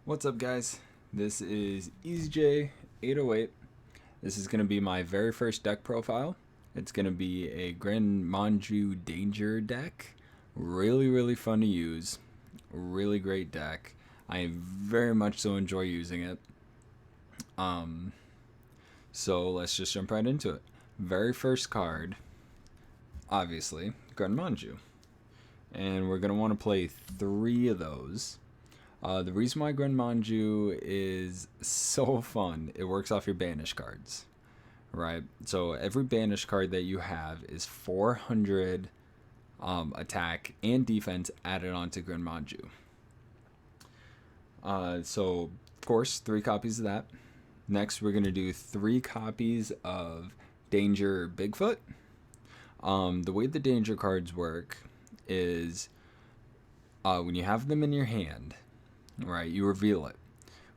What's up, guys? This is EasyJ808. This is going to be my very first deck profile. It's going to be a Gren Maju Danger deck. Really fun to use. Really great deck. I very much so enjoy using it. So let's just jump right into it. Very first card, obviously, Gren Maju. And we're going to want to play 3 of those. The reason why Gren Maju is so fun, it works off your banish cards, right? So every banish card that you have is 400 attack and defense added onto Gren Maju. So, of course, 3 copies of that. Next, we're going to do 3 copies of Danger Bigfoot. The way the Danger cards work is when you have them in your hand, right, you reveal it.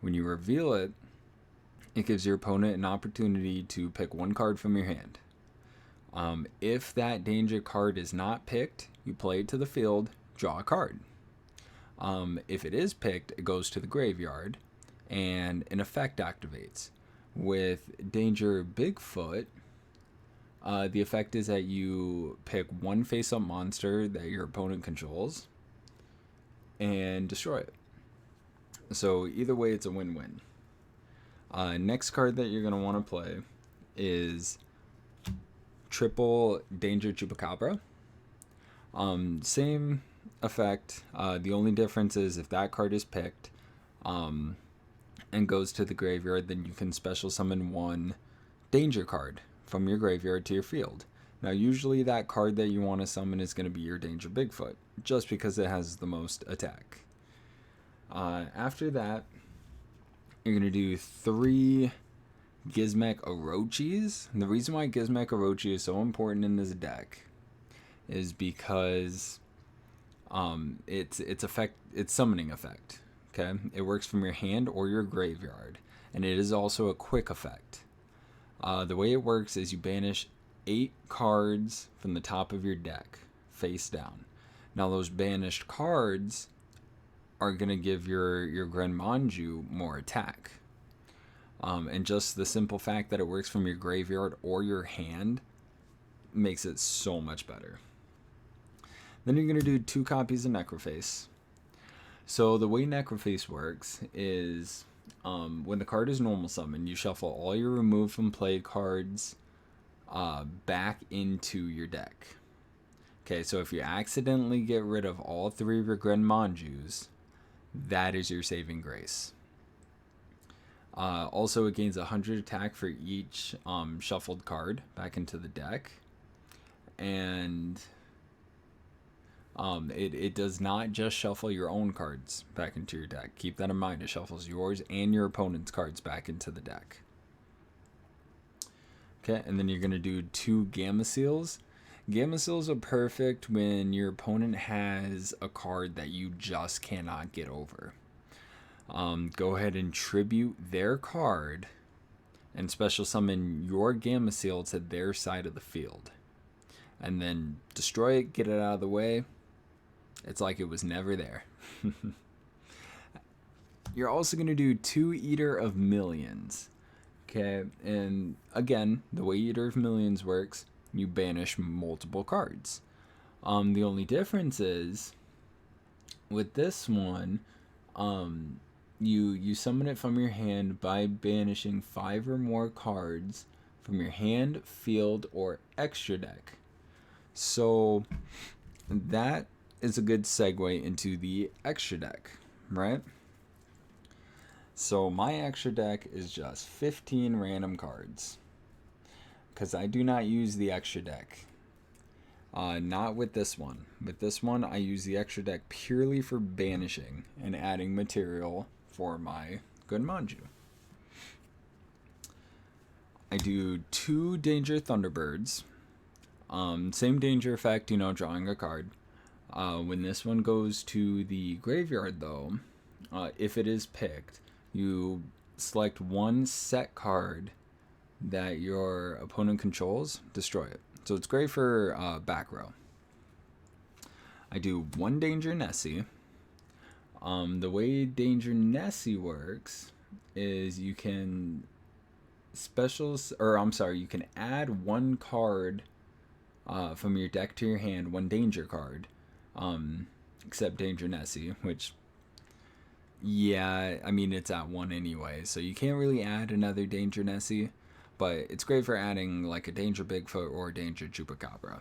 When you reveal it, it gives your opponent an opportunity to pick 1 card from your hand. If that danger card is not picked, you play it to the field, draw a card. If it is picked, it goes to the graveyard, and an effect activates. With Danger Bigfoot, the effect is that you pick 1 face-up monster that your opponent controls and destroy it. So either way, it's a win-win. Next card that you're going to want to play is Triple Danger Chupacabra. Same effect. The only difference is if that card is picked and goes to the graveyard, then you can special summon 1 danger card from your graveyard to your field. Now, usually that card that you want to summon is going to be your Danger Bigfoot, just because it has the most attack. After that, you're going to do 3 Gizmek Orochis. And the reason why Gizmek Orochi is so important in this deck is because it's summoning effect. Okay, it works from your hand or your graveyard, and it is also a quick effect. The way it works is you banish 8 cards from the top of your deck, face down. Now those banished cards are going to give your Gren Maju more attack. And just the simple fact that it works from your graveyard or your hand makes it so much better. Then you're going to do 2 copies of Necroface. So the way Necroface works is when the card is normal summoned, you shuffle all your removed from play cards back into your deck. Okay, so if you accidentally get rid of all 3 of your Gren Majus, that is your saving grace. Also, it gains 100 attack for each shuffled card back into the deck. And it does not just shuffle your own cards back into your deck. Keep that in mind. It shuffles yours and your opponent's cards back into the deck. Okay, and then you're going to do 2 Gamma Seals. Gamma Seals are perfect when your opponent has a card that you just cannot get over. Go ahead and tribute their card and special summon your Gamma Seal to their side of the field. And then destroy it, get it out of the way. It's like it was never there. You're also going to do 2 Eater of Millions. Okay, and again, the way Eater of Millions works, you banish multiple cards. The only difference is, with this one, you summon it from your hand by banishing 5 or more cards from your hand, field, or extra deck. So that is a good segue into the extra deck, right? So my extra deck is just 15 random cards, because I do not use the extra deck. Not with this one. With this one, I use the extra deck purely for banishing and adding material for my Gren Maju. I do 2 Danger Thunderbirds. Same danger effect, drawing a card. When this one goes to the graveyard, though, if it is picked, you select 1 set card that your opponent controls, destroy it. So it's great for back row. I do 1 Danger Nessie, The way Danger Nessie works is you can you can add one card from your deck to your hand, one danger card, except Danger Nessie, which, yeah, I mean, it's at one anyway, so you can't really add another Danger Nessie, but it's great for adding like a Danger Bigfoot or a Danger Chupacabra.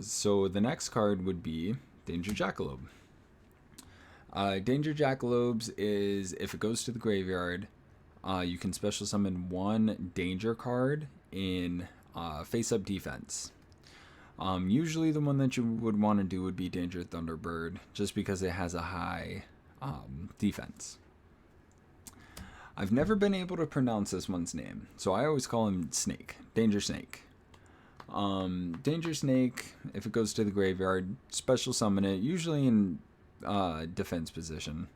So the next card would be Danger Jackalope. Danger Jackalopes is, if it goes to the graveyard, you can special summon one danger card in face-up defense. Usually the one that you would want to do would be Danger Thunderbird, just because it has a high defense. I've never been able to pronounce this one's name, so I always call him Snake. Danger Snake. Danger Snake, if it goes to the graveyard, special summon it, usually in defense position.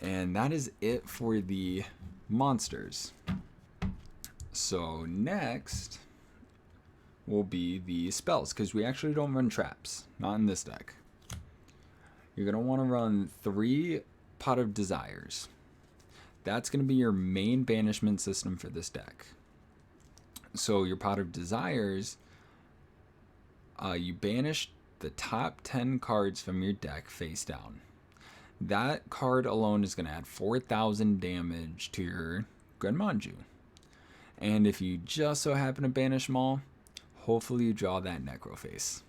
And that is it for the monsters. So next will be the spells, because we actually don't run traps, not in this deck. You're going to want to run 3 Pot of Desires. That's going to be your main banishment system for this deck. So your Pot of Desires, you banish the top 10 cards from your deck face down. That card alone is going to add 4,000 damage to your Gren Maju. And if you just so happen to banish them all, hopefully you draw that Necroface.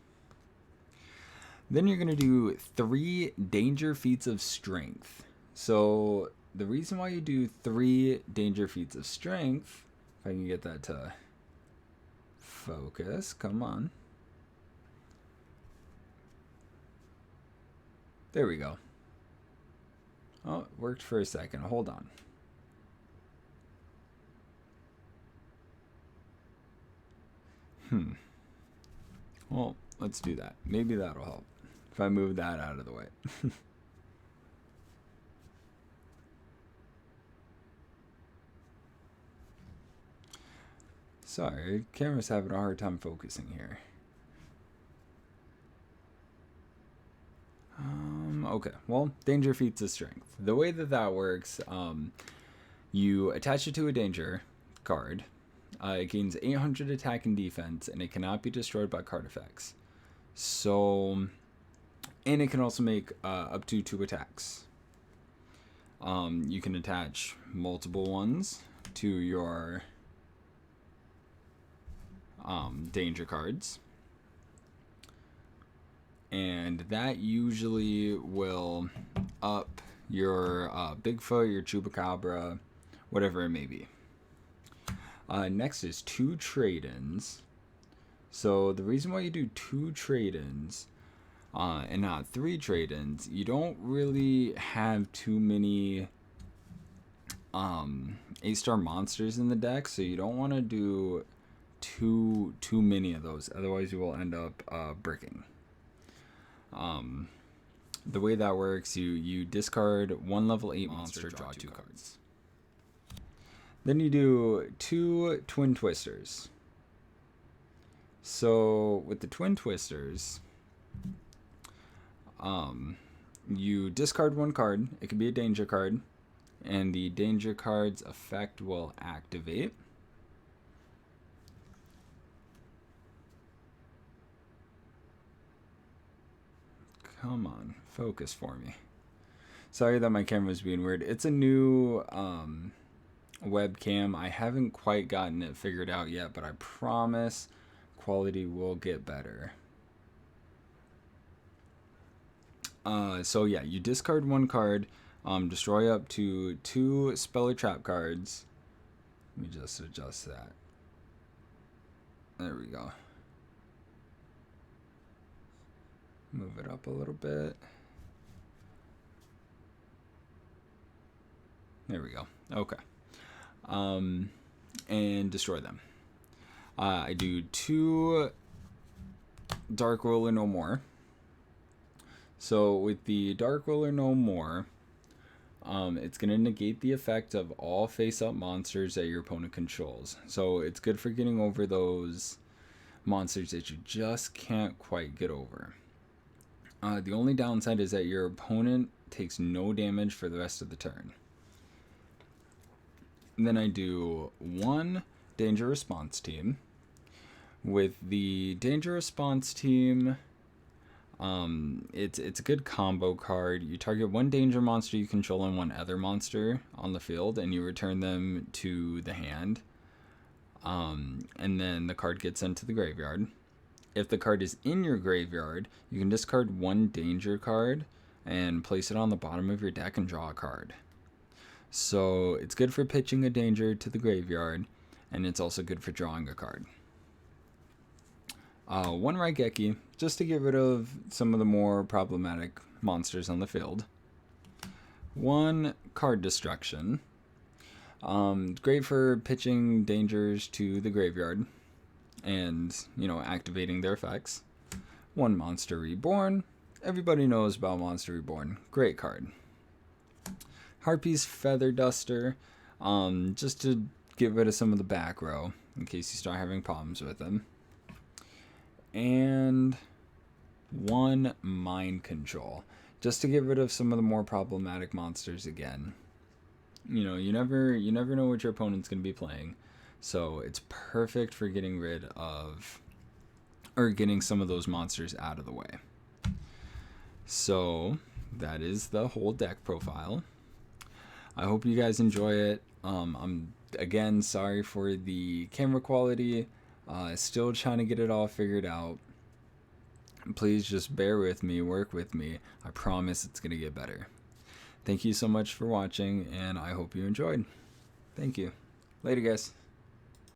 Then you're going to do 3 Danger Feats of Strength. So the reason why you do 3 Danger Feats of Strength, if I can get that to focus, come on. There we go. Oh, it worked for a second. Hold on. Well, let's do that. Maybe that'll help if I move that out of the way. Sorry, camera's having a hard time focusing here. Okay, well, Danger Feats of Strength. The way that works, you attach it to a danger card. It gains 800 attack and defense, and it cannot be destroyed by card effects. So, and it can also make up to 2 attacks. You can attach multiple ones to your danger cards. And that usually will up your Bigfoot, your Chupacabra, whatever it may be. Next is 2 trade-ins. So the reason why you do 2 trade-ins and not 3 trade-ins, you don't really have too many 8-star monsters in the deck, so you don't want to do too many of those. Otherwise you will end up bricking. The way that works, you discard 1 level 8 monster, draw 2 cards. Then you do 2 Twin Twisters. So with the Twin Twisters, you discard 1 card. It could be a danger card, and the danger card's effect will activate. Come on, focus for me. Sorry that my camera's being weird. It's a new webcam. I haven't quite gotten it figured out yet, but I promise quality will get better. So yeah, you discard 1 card, destroy up to 2 spell or trap cards. Let me just adjust that. There we go. Move it up a little bit. There we go. Okay. And destroy them. I do 2 Dark Roller No More. So with the Dark Roller No More, it's going to negate the effect of all face-up monsters that your opponent controls. So it's good for getting over those monsters that you just can't quite get over. The only downside is that your opponent takes no damage for the rest of the turn. And then I do 1 danger response team. With the danger response team, it's a good combo card. You target 1 danger monster you control and 1 other monster on the field, and you return them to the hand. And then the card gets sent to the graveyard. If the card is in your graveyard, you can discard 1 danger card and place it on the bottom of your deck and draw a card. So it's good for pitching a danger to the graveyard, and it's also good for drawing a card. 1 Raigeki, just to get rid of some of the more problematic monsters on the field. 1 Card Destruction. Great for pitching dangers to the graveyard and, activating their effects. 1 Monster Reborn. Everybody knows about Monster Reborn. Great card. Harpy's Feather Duster, just to get rid of some of the back row in case you start having problems with them. And 1 Mind Control, just to get rid of some of the more problematic monsters again. You never know what your opponent's going to be playing, so it's perfect for getting rid of, or getting some of those monsters out of the way. So that is the whole deck profile. I hope you guys enjoy it. I'm, again, sorry for the camera quality. Still trying to get it all figured out. Please just bear with me, work with me. I promise it's going to get better. Thank you so much for watching, and I hope you enjoyed. Thank you. Later, guys.